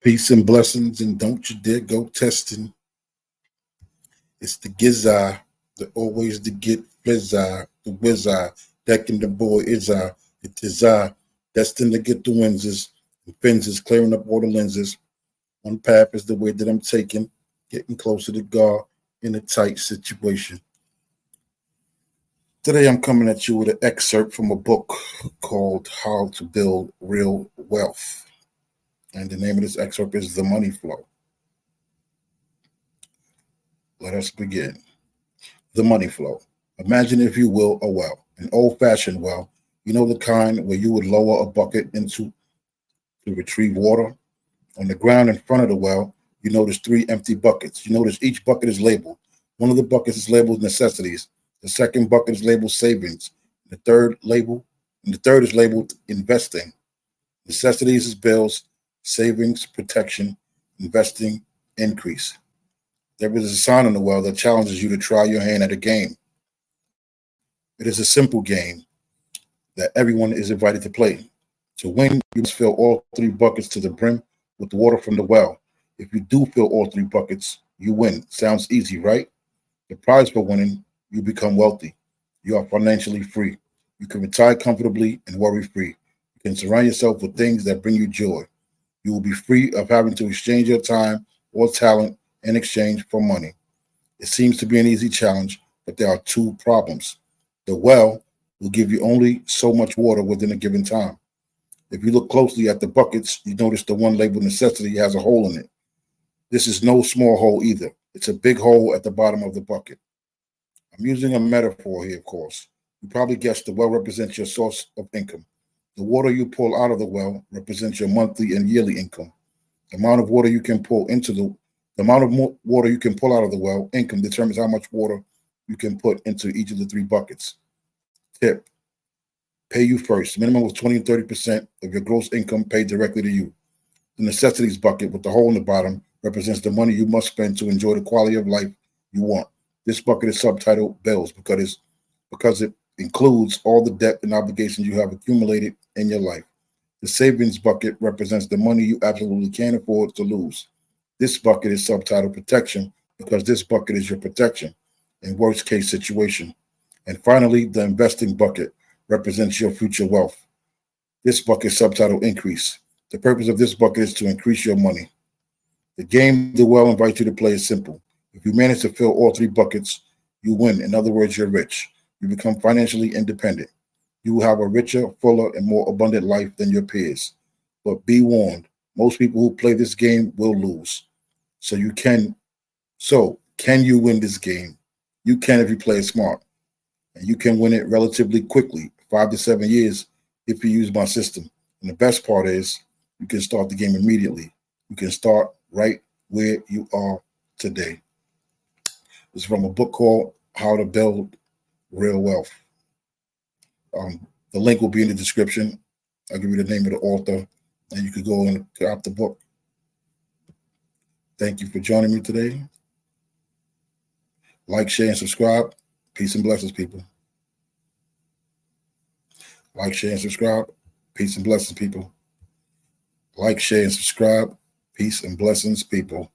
Peace and blessings, and don't you dare go testing. It's the Gizar, the always the get Blizzard, the Wizard, decking the boy Izar, it is I, destined to get the Windsors and Finses, clearing up all the lenses. One path is the way that I'm taking, getting closer to God in a tight situation. Today I'm coming at you with an excerpt from a book called How to Build Real Wealth. And the name of this excerpt is The Money Flow. Let us begin. The money flow. Imagine, if you will, a well, an old-fashioned well. You know, the kind where you would lower a bucket into to retrieve water. On the ground in front of the well, you notice three empty buckets. You notice each bucket is labeled. One of the buckets is labeled necessities. The second bucket is labeled savings. The third is labeled investing. Necessities is bills, savings, protection, investing, increase. There is a sign on the well that challenges you to try your hand at a game. It is a simple game that everyone is invited to play. To win, you must fill all three buckets to the brim with water from the well. If you do fill all three buckets, you win. Sounds easy, right? The prize for winning, you become wealthy. You are financially free. You can retire comfortably and worry-free. You can surround yourself with things that bring you joy. You will be free of having to exchange your time or talent in exchange for money. It seems to be an easy challenge, but there are two problems. The well will give you only so much water within a given time. If you look closely at the buckets, you notice the one labeled necessity has a hole in it. This is no small hole either. It's a big hole at the bottom of the bucket. I'm using a metaphor here, of course. You probably guessed the well represents your source of income. The water you pull out of the well represents your monthly and yearly income. The amount of water you can pull water you can pull out of the well income determines how much water you can put into each of the three buckets. Tip: pay you first. Minimum of 20 and 30% of your gross income paid directly to you. The necessities bucket with the hole in the bottom represents the money you must spend to enjoy the quality of life you want. This bucket is subtitled bills because it includes all the debt and obligations you have accumulated in your life. The savings bucket represents the money you absolutely can't afford to lose. This bucket is subtitled protection because this bucket is your protection in worst case situation. And finally, the investing bucket represents your future wealth. This bucket is subtitled increase. The purpose of this bucket is to increase your money. The game the well invites you to play is simple. If you manage to fill all three buckets, you win. In other words, you're rich. You become financially independent. You will have a richer, fuller, and more abundant life than your peers. But be warned, most people who play this game will lose. Can you win this game? You can if you play it smart. And you can win it relatively quickly, 5 to 7 years, if you use my system. And the best part is you can start the game immediately. You can start right where you are today. It's from a book called How to Build Real Wealth. The link will be in the description. I'll give you the name of the author, and you can go and grab the book. Thank you for joining me today. Like, share, and subscribe. Peace and blessings, people. Like, share, and subscribe. Peace and blessings, people. Like, share, and subscribe. Peace and blessings, people.